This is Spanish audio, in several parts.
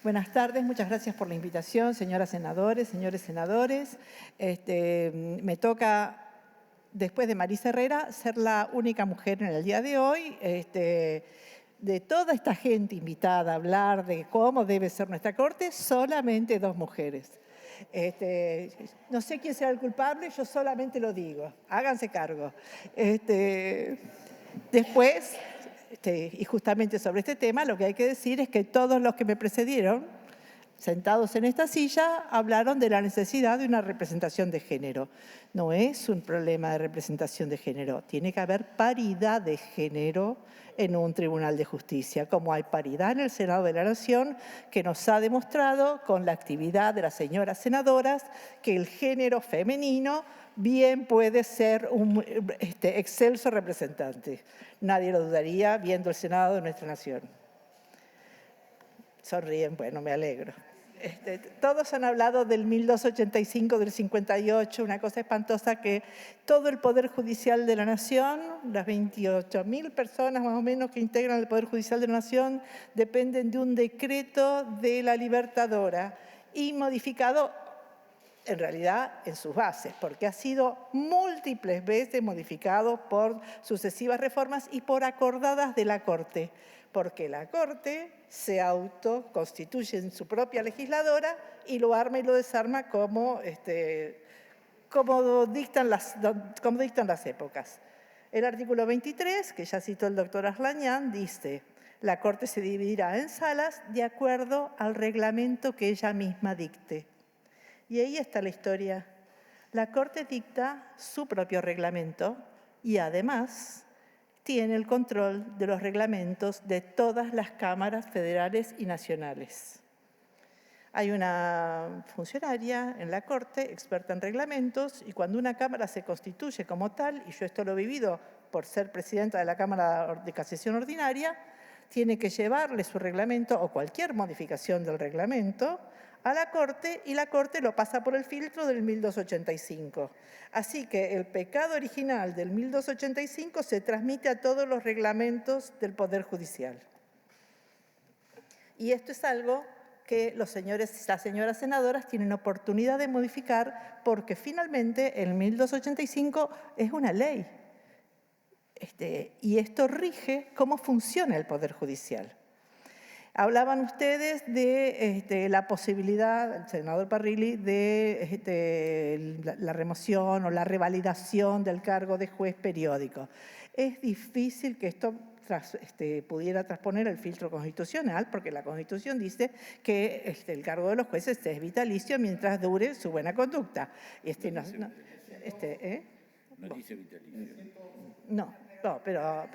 Buenas tardes, muchas gracias por la invitación, señoras senadores, señores senadores. Me toca, después de Marisa Herrera, ser la única mujer en el día de hoy. De toda esta gente invitada a hablar de cómo debe ser nuestra Corte, solamente 2 mujeres. No sé quién será el culpable, yo solamente lo digo. Háganse cargo. Después, y justamente sobre este tema, lo que hay que decir es que todos los que me precedieron, sentados en esta silla, hablaron de la necesidad de una representación de género. No es un problema de representación de género, tiene que haber paridad de género en un tribunal de justicia, como hay paridad en el Senado de la Nación, que nos ha demostrado con la actividad de las señoras senadoras que el género femenino bien puede ser un excelso representante. Nadie lo dudaría viendo el Senado de nuestra nación. Sonríen, bueno, me alegro. Todos han hablado del 1285, del 58, una cosa espantosa que todo el Poder Judicial de la Nación, las 28.000 personas más o menos que integran el Poder Judicial de la Nación, dependen de un decreto de la Libertadora y modificado en realidad en sus bases, porque ha sido múltiples veces modificado por sucesivas reformas y por acordadas de la Corte, porque la Corte se autoconstituye en su propia legisladora y lo arma y lo desarma como dictan las épocas. El artículo 23, que ya citó el doctor Arlañán, dice: la Corte se dividirá en salas de acuerdo al reglamento que ella misma dicte. Y ahí está la historia. La Corte dicta su propio reglamento y además tiene el control de los reglamentos de todas las cámaras federales y nacionales. Hay una funcionaria en la Corte, experta en reglamentos, y cuando una cámara se constituye como tal, y yo esto lo he vivido por ser presidenta de la Cámara de Casación Ordinaria, tiene que llevarle su reglamento o cualquier modificación del reglamento a la Corte y la Corte lo pasa por el filtro del 1285. Así que el pecado original del 1285 se transmite a todos los reglamentos del Poder Judicial. Y esto es algo que los señores y las señoras senadoras tienen oportunidad de modificar porque finalmente el 1285 es una ley. Y esto rige cómo funciona el Poder Judicial. Hablaban ustedes de la posibilidad, el senador Parrilli, de la remoción o la revalidación del cargo de juez periódico. Es difícil que esto pudiera transponer el filtro constitucional, porque la Constitución dice que el cargo de los jueces es vitalicio mientras dure su buena conducta. No dice vitalicio. No, pero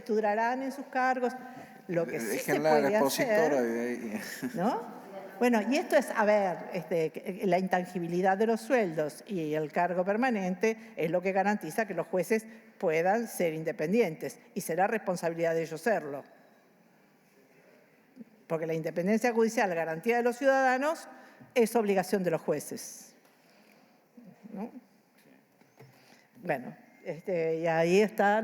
durarán en sus cargos. Lo que sí se Déjenla puede la expositora hacer, de ahí. ¿no? Bueno, y esto es, a ver, la intangibilidad de los sueldos y el cargo permanente es lo que garantiza que los jueces puedan ser independientes y será responsabilidad de ellos serlo. Porque la independencia judicial, la garantía de los ciudadanos, es obligación de los jueces, ¿no? Bueno, y ahí está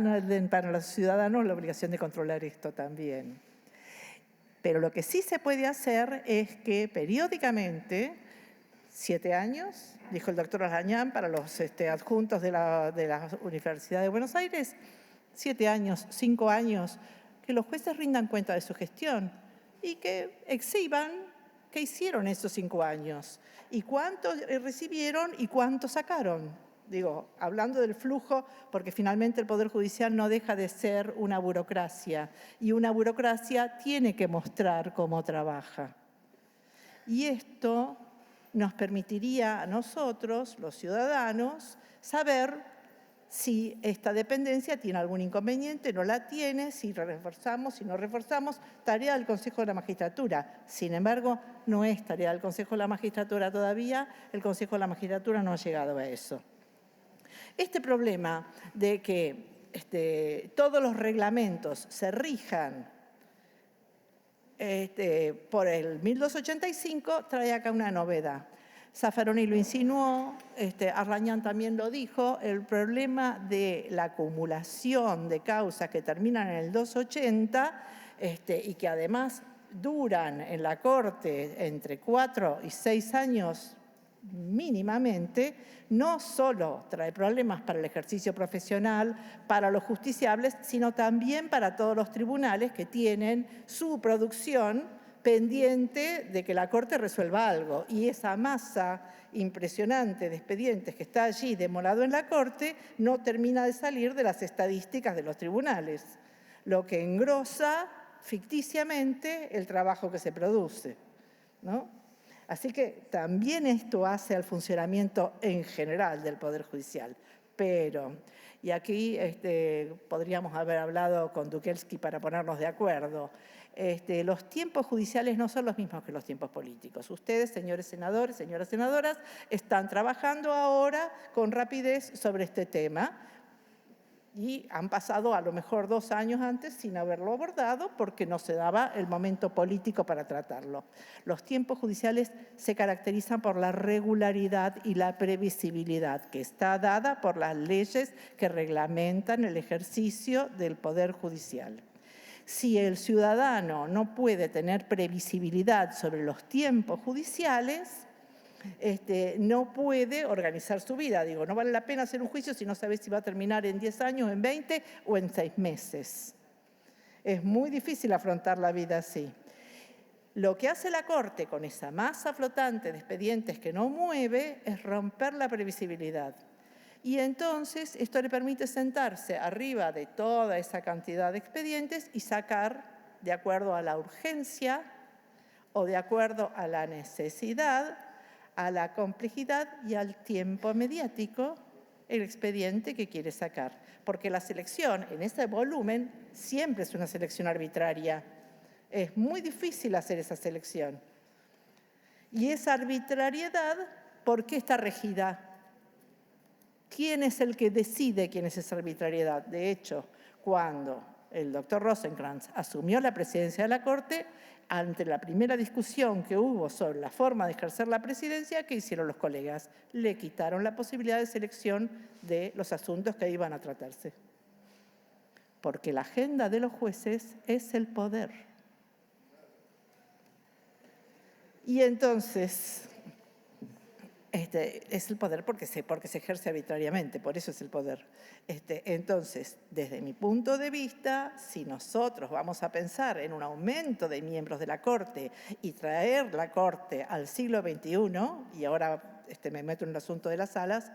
para los ciudadanos la obligación de controlar esto también. Pero lo que sí se puede hacer es que periódicamente, 7 años, dijo el doctor Arlañán, para los adjuntos de la Universidad de Buenos Aires, 7 años, 5 años, que los jueces rindan cuenta de su gestión y que exhiban qué hicieron esos 5 años y cuánto recibieron y cuánto sacaron. Digo, hablando del flujo, porque finalmente el Poder Judicial no deja de ser una burocracia y una burocracia tiene que mostrar cómo trabaja. Y esto nos permitiría a nosotros, los ciudadanos, saber si esta dependencia tiene algún inconveniente, no la tiene, si reforzamos, si no reforzamos, tarea del Consejo de la Magistratura. Sin embargo, no es tarea del Consejo de la Magistratura todavía, el Consejo de la Magistratura no ha llegado a eso. Este problema de que todos los reglamentos se rijan por el 1285 trae acá una novedad. Zaffaroni lo insinuó, Arlañán también lo dijo, el problema de la acumulación de causas que terminan en el 280 y que además duran en la Corte entre 4 y 6 años mínimamente, no solo trae problemas para el ejercicio profesional, para los justiciables, sino también para todos los tribunales que tienen su producción pendiente de que la Corte resuelva algo. Y esa masa impresionante de expedientes que está allí demorado en la Corte no termina de salir de las estadísticas de los tribunales, lo que engrosa ficticiamente el trabajo que se produce, ¿no? Así que también esto hace al funcionamiento en general del Poder Judicial. Pero, y aquí podríamos haber hablado con Dukelski para ponernos de acuerdo, los tiempos judiciales no son los mismos que los tiempos políticos. Ustedes, señores senadores, señoras senadoras, están trabajando ahora con rapidez sobre este tema y han pasado a lo mejor 2 años antes sin haberlo abordado porque no se daba el momento político para tratarlo. Los tiempos judiciales se caracterizan por la regularidad y la previsibilidad que está dada por las leyes que reglamentan el ejercicio del Poder Judicial. Si el ciudadano no puede tener previsibilidad sobre los tiempos judiciales, no puede organizar su vida. Digo, no vale la pena hacer un juicio si no sabes si va a terminar en 10 años, en 20 o en 6 meses. Es muy difícil afrontar la vida así. Lo que hace la Corte con esa masa flotante de expedientes que no mueve es romper la previsibilidad. Y entonces esto le permite sentarse arriba de toda esa cantidad de expedientes y sacar, de acuerdo a la urgencia o de acuerdo a la necesidad, a la complejidad y al tiempo mediático, el expediente que quiere sacar. Porque la selección en ese volumen siempre es una selección arbitraria. Es muy difícil hacer esa selección. Y esa arbitrariedad, ¿por qué está regida? ¿Quién es el que decide quién es esa arbitrariedad? De hecho, cuando el doctor Rosenkrantz asumió la presidencia de la Corte, ante la primera discusión que hubo sobre la forma de ejercer la presidencia, ¿qué hicieron los colegas? Le quitaron la posibilidad de selección de los asuntos que iban a tratarse. Porque la agenda de los jueces es el poder. Y entonces, es el poder porque se ejerce arbitrariamente, por eso es el poder. Entonces, desde mi punto de vista, si nosotros vamos a pensar en un aumento de miembros de la Corte y traer la Corte al siglo XXI, y ahora me meto en el asunto de las salas,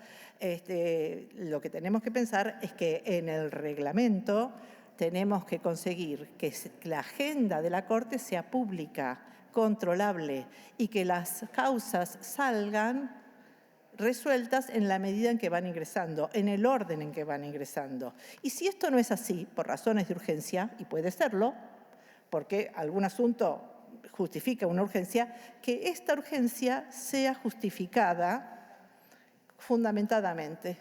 lo que tenemos que pensar es que en el reglamento tenemos que conseguir que la agenda de la Corte sea pública, controlable y que las causas salgan resueltas en la medida en que van ingresando, en el orden en que van ingresando. Y si esto no es así, por razones de urgencia, y puede serlo, porque algún asunto justifica una urgencia, que esta urgencia sea justificada fundamentadamente.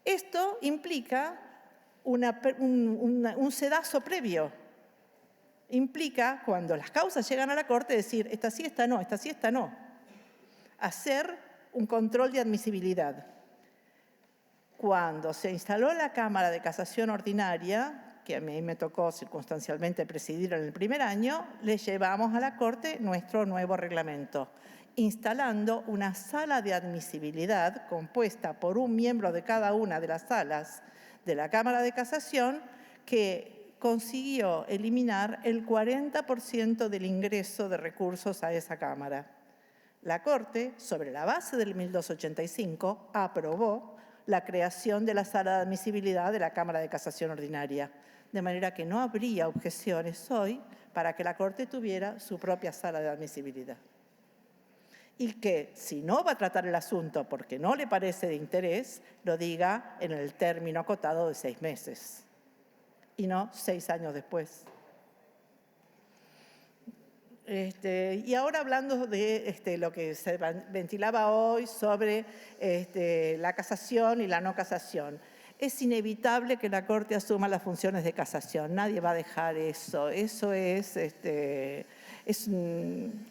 Esto implica un sedazo previo. Implica, cuando las causas llegan a la Corte, decir, esta sí, esta no, esta sí, esta no. Hacer un control de admisibilidad. Cuando se instaló la Cámara de Casación Ordinaria, que a mí me tocó circunstancialmente presidir en el primer año, le llevamos a la Corte nuestro nuevo reglamento, instalando una sala de admisibilidad compuesta por un miembro de cada una de las salas de la Cámara de Casación que consiguió eliminar el 40% del ingreso de recursos a esa Cámara. La Corte, sobre la base del 1285, aprobó la creación de la sala de admisibilidad de la Cámara de Casación Ordinaria, de manera que no habría objeciones hoy para que la Corte tuviera su propia sala de admisibilidad. Y que, si no va a tratar el asunto porque no le parece de interés, lo diga en el término acotado de 6 meses, y no 6 años después. Y ahora hablando de lo que se ventilaba hoy sobre la casación y la no casación. Es inevitable que la Corte asuma las funciones de casación. Nadie va a dejar eso. Eso es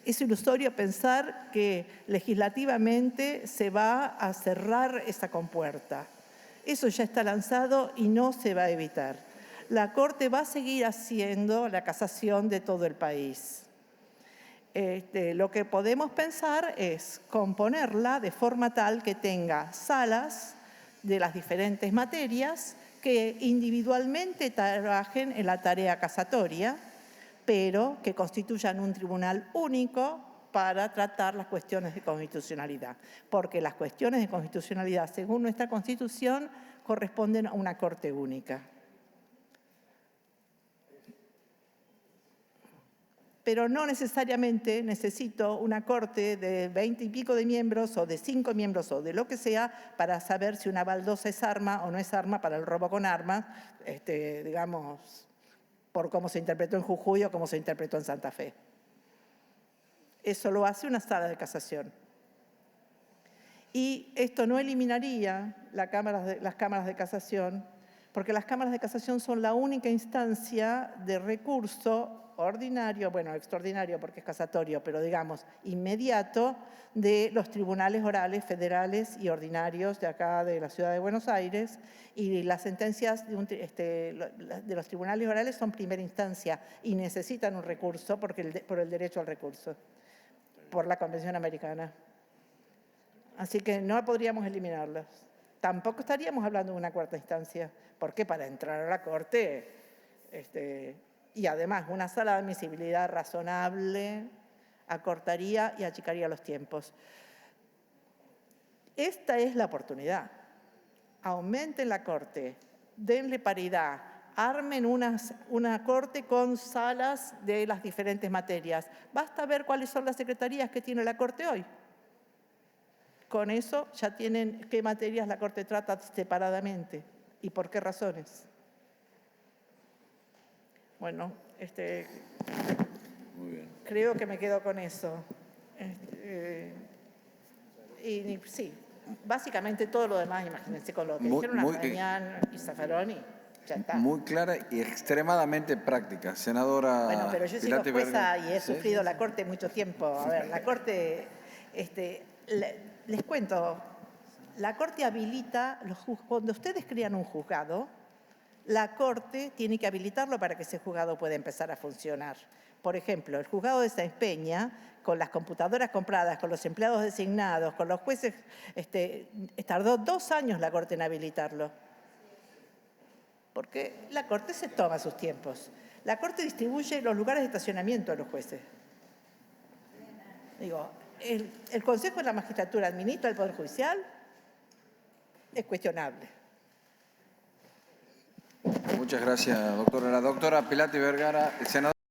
ilusorio pensar que legislativamente se va a cerrar esa compuerta. Eso ya está lanzado y no se va a evitar. la Corte va a seguir haciendo la casación de todo el país. Lo que podemos pensar es componerla de forma tal que tenga salas de las diferentes materias que individualmente trabajen en la tarea casatoria, pero que constituyan un tribunal único para tratar las cuestiones de constitucionalidad, porque las cuestiones de constitucionalidad, según nuestra Constitución, corresponden a una Corte única. Pero no necesariamente necesito una corte de 20 y pico de miembros o de 5 miembros o de lo que sea para saber si una baldosa es arma o no es arma para el robo con armas, digamos, por cómo se interpretó en Jujuy o cómo se interpretó en Santa Fe. Eso lo hace una sala de casación. Y esto no eliminaría las cámaras de casación, porque las cámaras de casación son la única instancia de recurso ordinario, bueno, extraordinario porque es casatorio, pero digamos inmediato, de los tribunales orales federales y ordinarios de acá de la Ciudad de Buenos Aires, y las sentencias de los tribunales orales son primera instancia y necesitan un recurso por el derecho al recurso, por la Convención Americana. Así que no podríamos eliminarlas. Tampoco estaríamos hablando de una cuarta instancia, porque para entrar a la Corte, y además una sala de admisibilidad razonable, acortaría y achicaría los tiempos. Esta es la oportunidad. Aumenten la Corte, denle paridad, armen una Corte con salas de las diferentes materias. Basta ver cuáles son las secretarías que tiene la Corte hoy. Con eso ya tienen qué materias la Corte trata separadamente y por qué razones. Bueno, Muy bien. creo que me quedo con eso. Y sí, básicamente todo lo demás, imagínense, con lo que dijeron Armañán y Zaffaroni, ya está. Muy clara y extremadamente práctica. Senadora Bueno, pero yo he sido Pilati jueza Vergara. y he sufrido la Corte mucho tiempo. A ver, la Corte, les cuento, la Corte habilita, cuando ustedes crean un juzgado, la Corte tiene que habilitarlo para que ese juzgado pueda empezar a funcionar. Por ejemplo, el juzgado de Sáenz Peña, con las computadoras compradas, con los empleados designados, con los jueces, tardó 2 años la Corte en habilitarlo. Porque la Corte se toma sus tiempos. La Corte distribuye los lugares de estacionamiento a los jueces. Digo, el Consejo de la Magistratura administra el Poder Judicial, es cuestionable. Muchas gracias, doctora. La doctora Pilati Vergara, senadora.